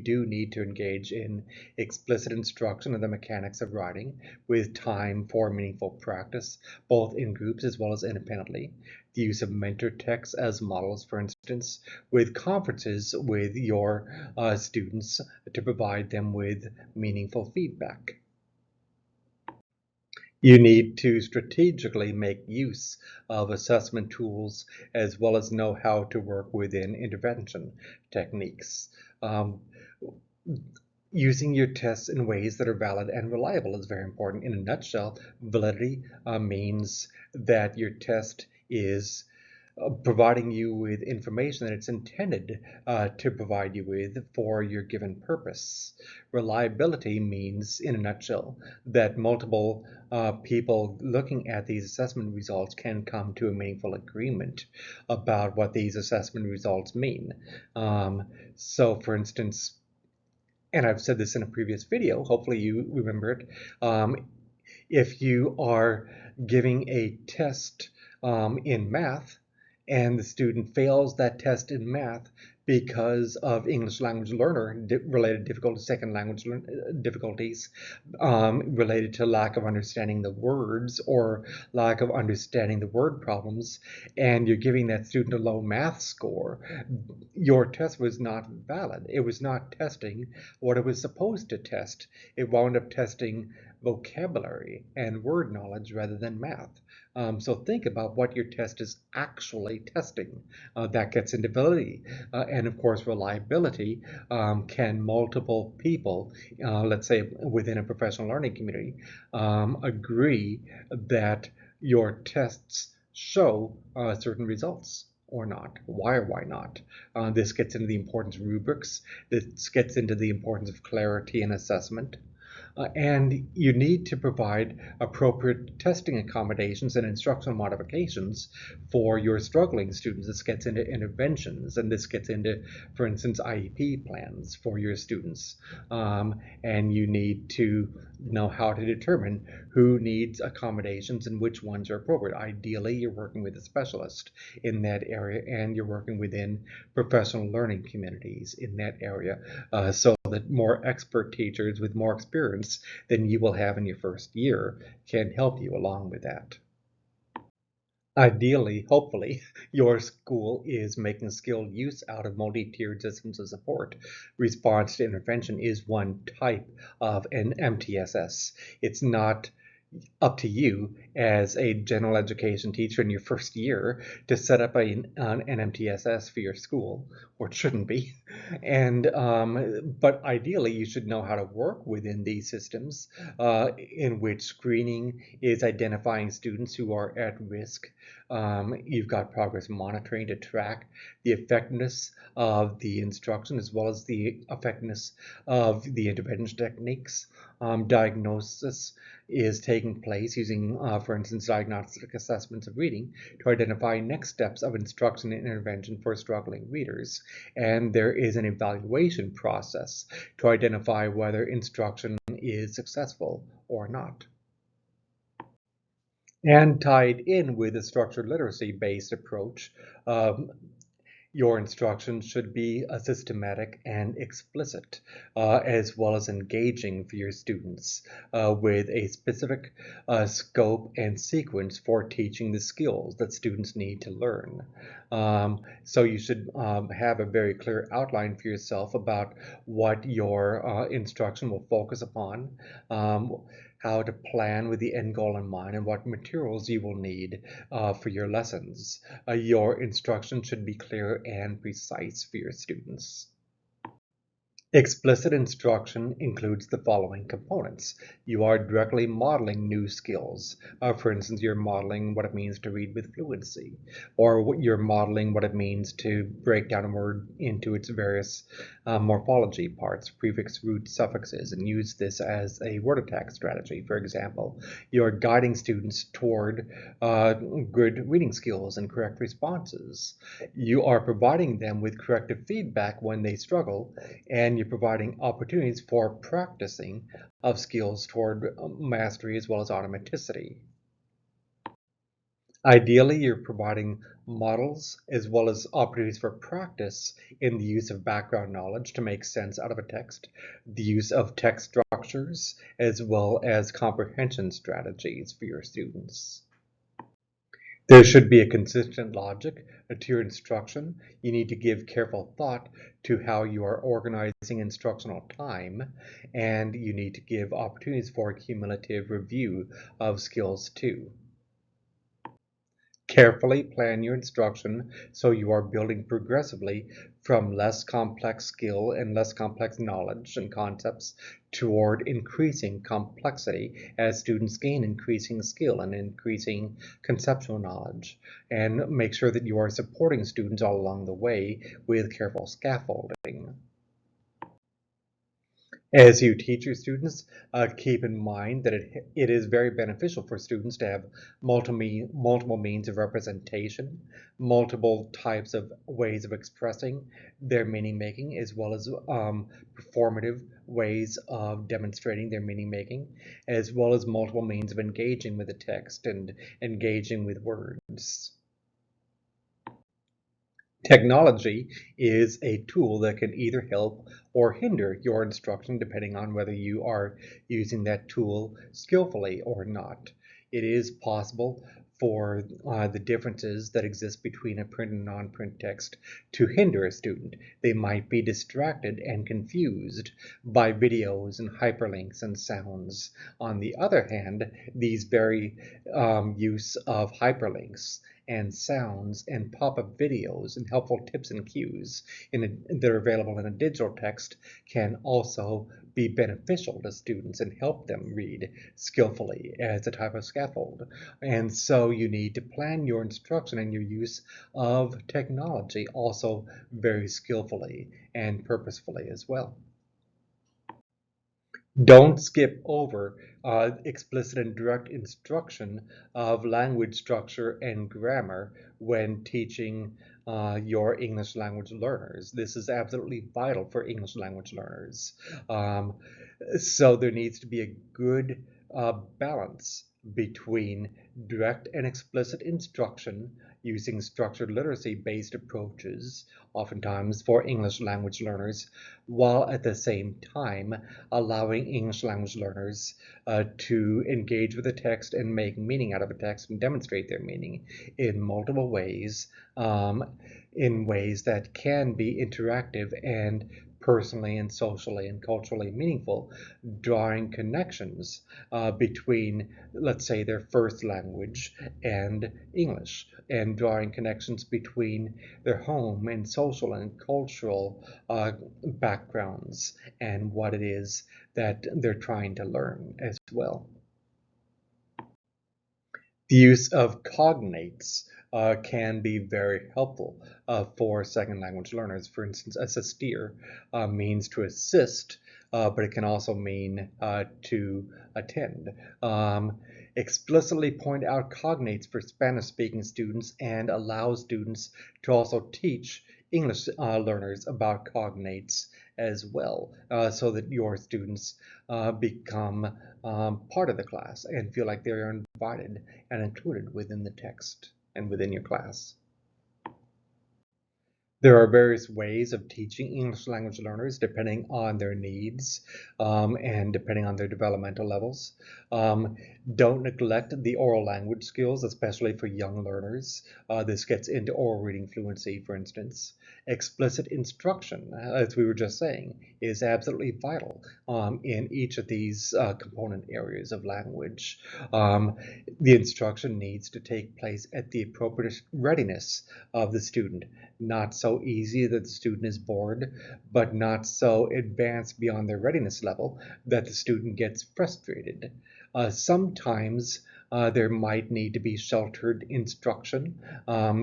do need to engage in explicit instruction of the mechanics of writing with time for meaningful practice, both in groups as well as independently. The use of mentor texts as models, for instance, with conferences with your students to provide them with meaningful feedback. You need to strategically make use of assessment tools as well as know how to work within intervention techniques. Using your tests in ways that are valid and reliable is very important. In a nutshell, validity means that your test is providing you with information that it's intended to provide you with for your given purpose. Reliability means, in a nutshell, that multiple people looking at these assessment results can come to a meaningful agreement about what these assessment results mean. So, for instance, and I've said this in a previous video, hopefully you remember it, if you are giving a test in math, and the student fails that test in math because of English language learner related difficulties, second language difficulties related to lack of understanding the words or lack of understanding the word problems, and you're giving that student a low math score, your test was not valid. It was not testing what it was supposed to test. It wound up testing vocabulary and word knowledge rather than math. So think about what your test is actually testing. That gets into validity. And of course, reliability. Can multiple people, let's say within a professional learning community, agree that your tests show certain results? Or not? Why or why not? This gets into the importance of rubrics. This gets into the importance of clarity and assessment. And you need to provide appropriate testing accommodations and instructional modifications for your struggling students. This gets into interventions, and this gets into, for instance, IEP plans for your students. And you need to know how to determine who needs accommodations and which ones are appropriate. Ideally, you're working with a specialist in that area, and you're working within professional learning communities in that area, so that more expert teachers with more experience than you will have in your first year can help you along with that. Ideally, hopefully, your school is making skilled use out of multi-tiered systems of support. Response to intervention is one type of an MTSS. It's not up to you as a general education teacher in your first year to set up an MTSS for your school, or it shouldn't be. And but ideally, you should know how to work within these systems, in which screening is identifying students who are at risk. You've got progress monitoring to track the effectiveness of the instruction as well as the effectiveness of the intervention techniques. Diagnosis is taking place using, for instance, diagnostic assessments of reading to identify next steps of instruction and intervention for struggling readers. And there is an evaluation process to identify whether instruction is successful or not. And tied in with a structured literacy-based approach, your instruction should be systematic and explicit, as well as engaging for your students with a specific scope and sequence for teaching the skills that students need to learn. So you should have a very clear outline for yourself about what your instruction will focus upon, how to plan with the end goal in mind, and what materials you will need for your lessons. Your instruction should be clear and precise for your students. Explicit instruction includes the following components. You are directly modeling new skills. For instance, you're modeling what it means to read with fluency, or you're modeling what it means to break down a word into its various morphology parts, prefix, root, suffixes, and use this as a word attack strategy. For example, you're guiding students toward good reading skills and correct responses. You are providing them with corrective feedback when they struggle, and you're providing opportunities for practicing of skills toward mastery as well as automaticity. Ideally, you're providing models as well as opportunities for practice in the use of background knowledge to make sense out of a text, the use of text structures, as well as comprehension strategies for your students. There should be a consistent logic to your instruction. You need to give careful thought to how you are organizing instructional time, and you need to give opportunities for cumulative review of skills too. Carefully plan your instruction so you are building progressively from less complex skill and less complex knowledge and concepts toward increasing complexity as students gain increasing skill and increasing conceptual knowledge. And make sure that you are supporting students all along the way with careful scaffolding. As you teach your students, keep in mind that it is very beneficial for students to have multiple means of representation, multiple types of ways of expressing their meaning making, as well as performative ways of demonstrating their meaning making, as well as multiple means of engaging with the text and engaging with words. Technology is a tool that can either help or hinder your instruction depending on whether you are using that tool skillfully or not. It is possible for the differences that exist between a print and non-print text to hinder a student. They might be distracted and confused by videos and hyperlinks and sounds. On the other hand, these very use of hyperlinks and sounds and pop-up videos and helpful tips and cues that are available in a digital text can also be beneficial to students and help them read skillfully as a type of scaffold. And so you need to plan your instruction and your use of technology also very skillfully and purposefully as well. Don't skip over explicit and direct instruction of language structure and grammar when teaching your English language learners. This is absolutely vital for English language learners. Um, so there needs to be a good balance between direct and explicit instruction using structured literacy-based approaches, oftentimes for English language learners, while at the same time allowing English language learners to engage with the text and make meaning out of a text and demonstrate their meaning in multiple ways, in ways that can be interactive and personally and socially and culturally meaningful, drawing connections between, let's say, their first language and English, and drawing connections between their home and social and cultural backgrounds and what it is that they're trying to learn as well. The use of cognates can be very helpful for second language learners. For instance, assistir means to assist, but it can also mean to attend. Explicitly point out cognates for Spanish-speaking students and allow students to also teach English learners about cognates as well, so that your students become part of the class and feel like they're invited and included within the text and within your class. There are various ways of teaching English language learners depending on their needs and depending on their developmental levels. Don't neglect the oral language skills, especially for young learners. This gets into oral reading fluency, for instance. Explicit instruction, as we were just saying, is absolutely vital in each of these component areas of language. The instruction needs to take place at the appropriate readiness of the student. Not so easy that the student is bored, but not so advanced beyond their readiness level that the student gets frustrated. Sometimes there might need to be sheltered instruction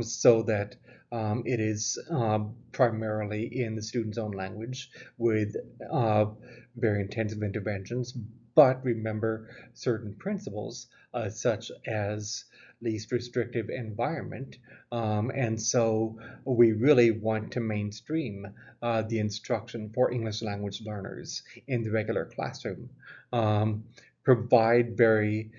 so that it is primarily in the student's own language with very intensive interventions. But remember certain principles such as least restrictive environment. And so we really want to mainstream the instruction for English language learners in the regular classroom. provide very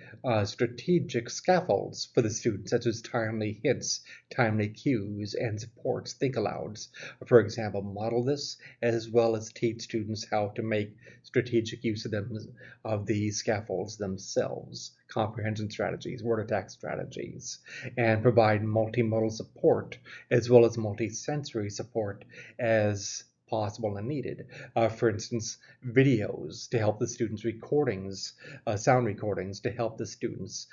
strategic scaffolds for the student, such as timely hints, timely cues, and supports, think alouds. For example, model this as well as teach students how to make strategic use of these scaffolds themselves, comprehension strategies, word attack strategies, and provide multimodal support as well as multisensory support as possible and needed. For instance, videos to help the students, recordings, sound recordings to help the students,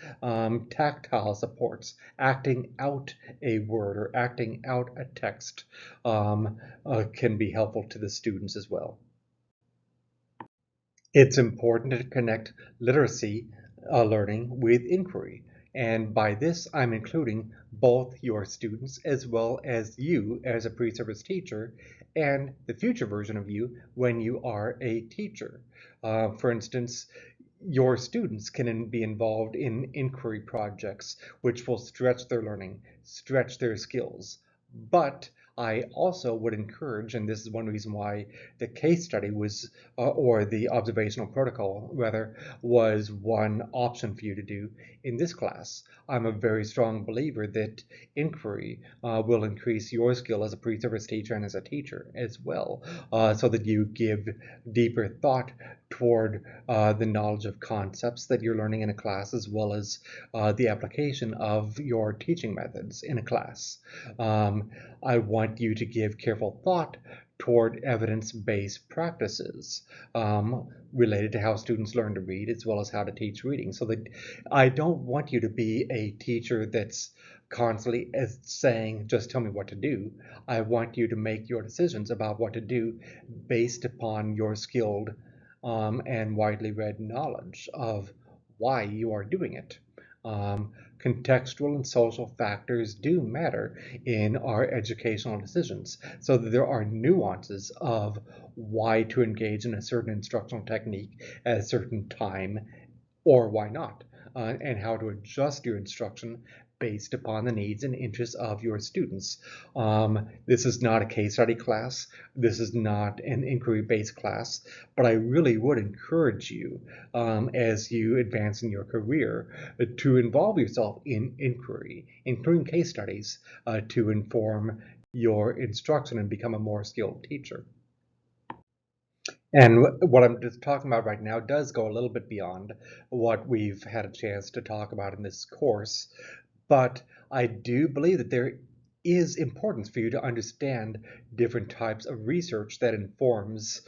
tactile supports, acting out a word or acting out a text can be helpful to the students as well. It's important to connect literacy learning with inquiry. And by this, I'm including both your students as well as you as a pre-service teacher and the future version of you when you are a teacher. For instance, your students can be involved in inquiry projects, which will stretch their learning, stretch their skills. But I also would encourage, and this is one reason why the case study was, or the observational protocol rather, was one option for you to do in this class. I'm a very strong believer that inquiry will increase your skill as a pre-service teacher and as a teacher as well, so that you give deeper thought toward the knowledge of concepts that you're learning in a class, as well as the application of your teaching methods in a class. I want you to give careful thought toward evidence-based practices related to how students learn to read as well as how to teach reading. So that I don't want you to be a teacher that's constantly saying, just tell me what to do. I want you to make your decisions about what to do based upon your skilled and widely read knowledge of why you are doing it. Contextual and social factors do matter in our educational decisions, so that there are nuances of why to engage in a certain instructional technique at a certain time or why not, and how to adjust your instruction based upon the needs and interests of your students. This is not a case study class. This is not an inquiry-based class, but I really would encourage you as you advance in your career to involve yourself in inquiry, including case studies, to inform your instruction and become a more skilled teacher. And what I'm just talking about right now does go a little bit beyond what we've had a chance to talk about in this course, but I do believe that there is importance for you to understand different types of research that informs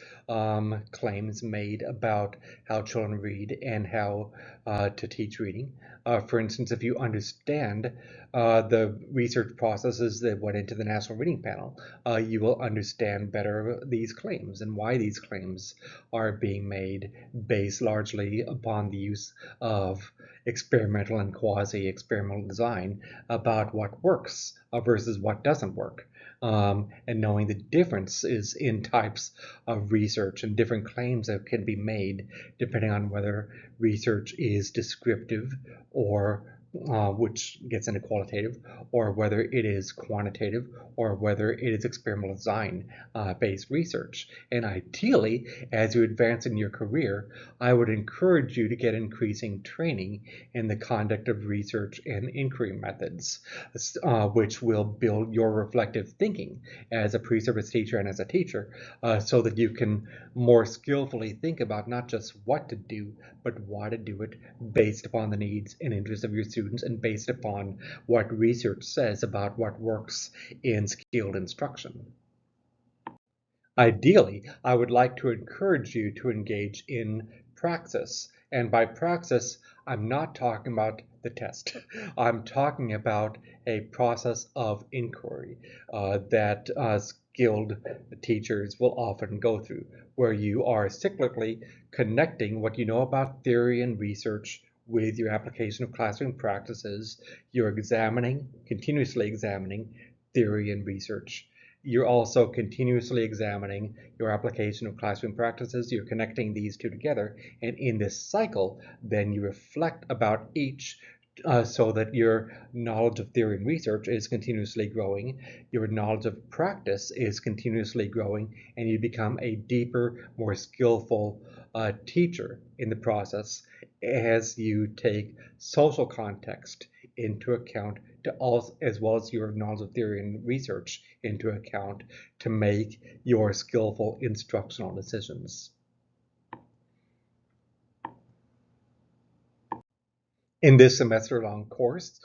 claims made about how children read and how to teach reading. For instance, if you understand the research processes that went into the National Reading Panel, you will understand better these claims and why these claims are being made based largely upon the use of experimental and quasi-experimental design about what works versus what doesn't work. And knowing the differences in types of research and different claims that can be made depending on whether research is descriptive or which gets into qualitative, or whether it is quantitative, or whether it is experimental design based research. And ideally, as you advance in your career, I would encourage you to get increasing training in the conduct of research and inquiry methods, which will build your reflective thinking as a pre-service teacher and as a teacher, so that you can more skillfully think about not just what to do, but why to do it based upon the needs and interests of your students and based upon what research says about what works in skilled instruction. Ideally, I would like to encourage you to engage in praxis. And by praxis, I'm not talking about the test. I'm talking about a process of inquiry that skilled teachers will often go through, where you are cyclically connecting what you know about theory and research with your application of classroom practices. You're continuously examining theory and research. You're also continuously examining your application of classroom practices. You're connecting these two together. And in this cycle, then you reflect about each so that your knowledge of theory and research is continuously growing, your knowledge of practice is continuously growing, and you become a deeper, more skillful teacher in the process. as you take social context into account as well as your knowledge of theory and research into account to make your skillful instructional decisions. In this semester-long course,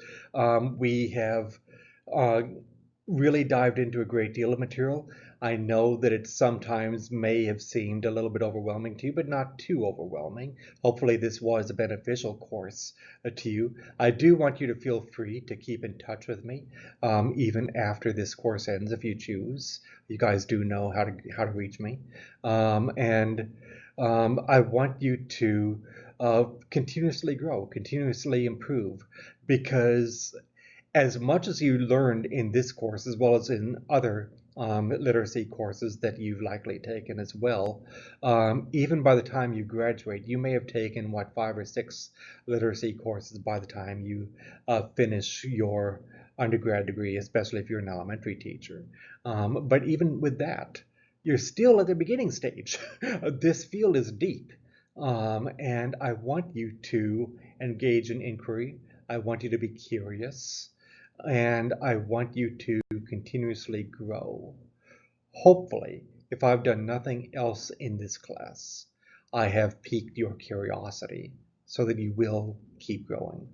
we have really dived into a great deal of material. I know that it sometimes may have seemed a little bit overwhelming to you, but not too overwhelming. Hopefully this was a beneficial course to you. I do want you to feel free to keep in touch with me, even after this course ends if you choose. You guys do know how to reach me. I want you to continuously grow, continuously improve, because as much as you learned in this course, as well as in other literacy courses that you've likely taken as well, even by the time you graduate, you may have taken, 5 or 6 literacy courses by the time you finish your undergrad degree, especially if you're an elementary teacher. But even with that, you're still at the beginning stage. This field is deep. And I want you to engage in inquiry. I want you to be curious. And I want you to continuously grow. Hopefully, if I've done nothing else in this class, I have piqued your curiosity so that you will keep growing.